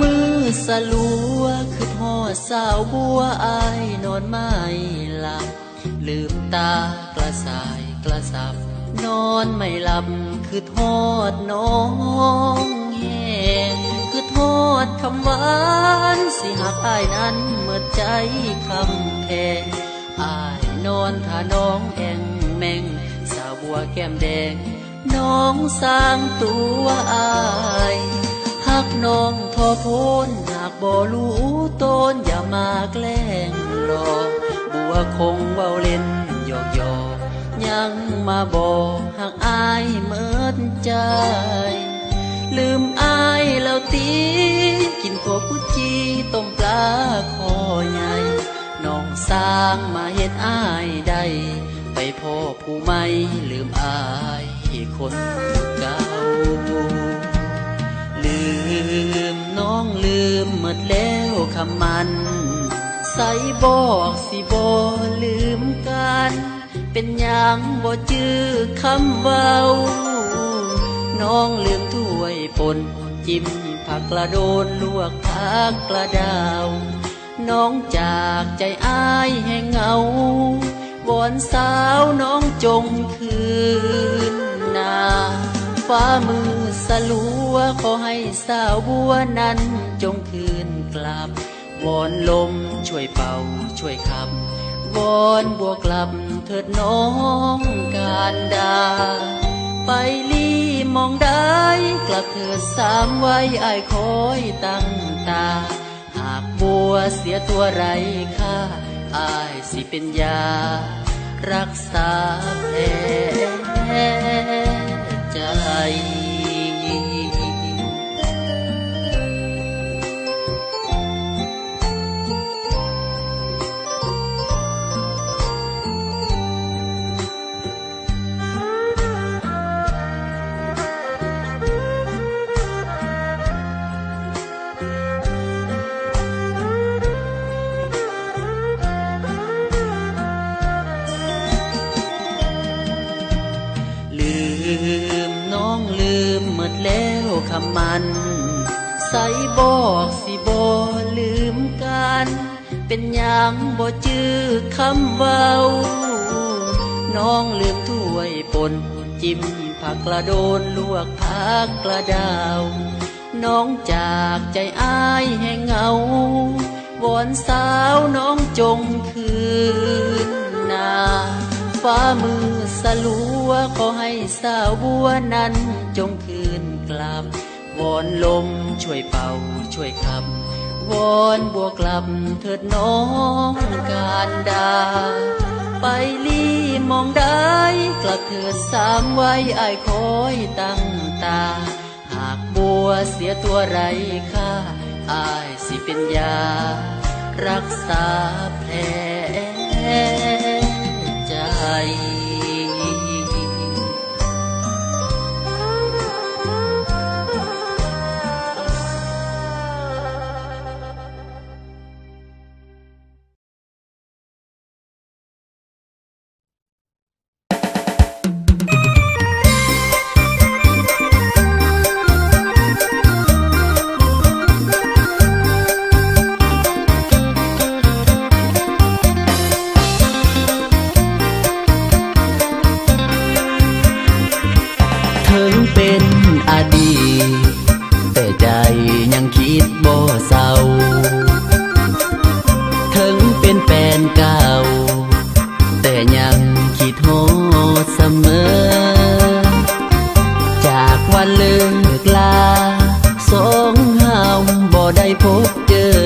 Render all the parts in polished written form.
มือสลัวคือทอดสาวบัวอายนอนไม่หลับลืมตากระสายกระสับนอนไม่หลับคือทอดน้องแห้งคือทอดคำหวานสิหักอายนั้นเมื่อใจคำแพงอายนอนถ้าน้องแองแมงสาวบัวแก้มแดงน้องสร้างตัวอายหักน้องทอพ้นหากบ่รู้ตนอย่ามาแกล้งหลอกบัวคงเว้าเล่นหยอกหยอกยังมาบอกหักอายเมิดใจลืมอายแล้วตีกินตัวกุจีต้มปลาคอใหญ่น้องสร้างมาเฮ็ดอายได้ไปพ่อผู้ไม่ลืมอายคนเก่าลืมน้องลืมหมดแล้วคำมันใส่บอกสิบ่ลืมกันเป็นอย่างบ่จื้อคำเว้าน้องลืมถ้วยป่นจิ้มผักกระโดนลวกผักกระดาวน้องจากใจอ้ายแห่งเงาวอนสาวน้องจงคืนนาฟ้ามือสลัวขอให้สาวบัวนั้นจงคืนกลับวอนลมช่วยเป่าช่วยขับวอนบัวกลับเถิดน้องการดาไปลี่มองได้กลับเถิดสามไว้อายคอยตั้งตาหากบัวเสียตัวไรค่าอายสิเป็นยารักษาแผลใจน้องลืมหมดแล้วคำมันใส่บอกสิบ่ลืมกันเป็นอย่างบ่จื้อคำเว้าน้องลืมถ้วยป่นจิ้มผักกระโดนลวกผักกระดาวน้องจากใจอ้ายแห่งเงาวอนสาวน้องจงคืนนาฟ้ามือสลัวขอให้สาวบัวนั้นจงคืนกลับวอนลมช่วยเป่าช่วยขับวอนบัวกลับเถิดน้องการดาไปลี่มองได้กลับเถิดสามไว้อายคอยตั้งตาหากบัวเสียตัวไรค่าอายสิเป็นยารักษาแผลใจเป็นอดีตแต่ใจยังคิดบ่เศร้าถึงเป็นแฟนเก่าแต่ยังคิดโหดเสมอจากวันเลิกลาสองเฮาบ่ได้พบเจอ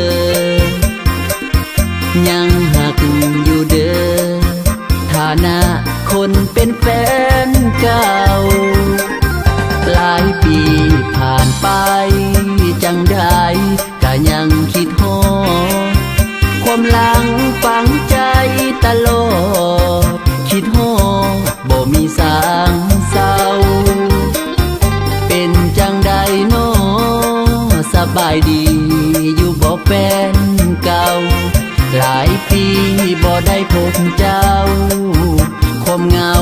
ยังหักอยู่เด้อฐานะคนเป็นแฟนเก่าหลายปีผ่านไปจังได้ก็ยังคิดฮอดความหลังฝังใจตลอดคิดฮอดบ่มีสางเศร้าเป็นจังใดน้อสบายดีอยู่บ่แฟนเก่าหลายปีบ่ได้พบเจ้าความเหงา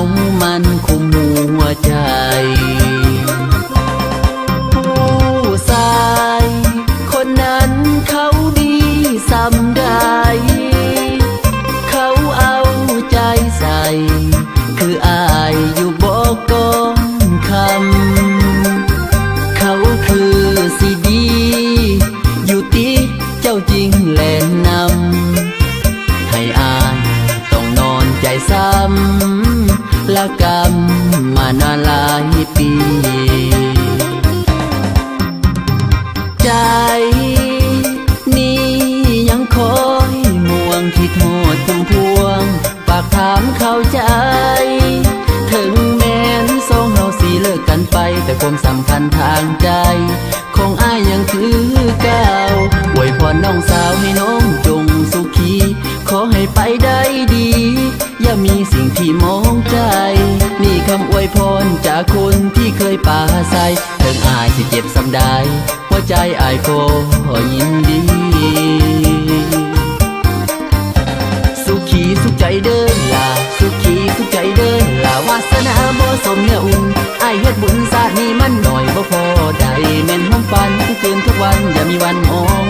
มันคุมหัวใจผู้ชายคนไหน ความสำคัญทางใจของอ้ายยังคือเก่าอวยพรน้องสาวให้น้องจงสุขีขอให้ไปได้ดีอย่ามีสิ่งที่มองใจนี่คำอวยพรจากคนที่เคยป่าใสถึงอายสิเจ็บสำได้หัวใจอายก็ยินดีสุขีสุขใจเดินลาสุขีสุขใจเดินลาวาสนาบ่สมเนื้ออุ่นอายเฮ็ดบุญศาสตร์นี้มันหน่อยบ่พอได้แม่นห้องฝันทุกคืนทุกวันอย่ามีวันมอง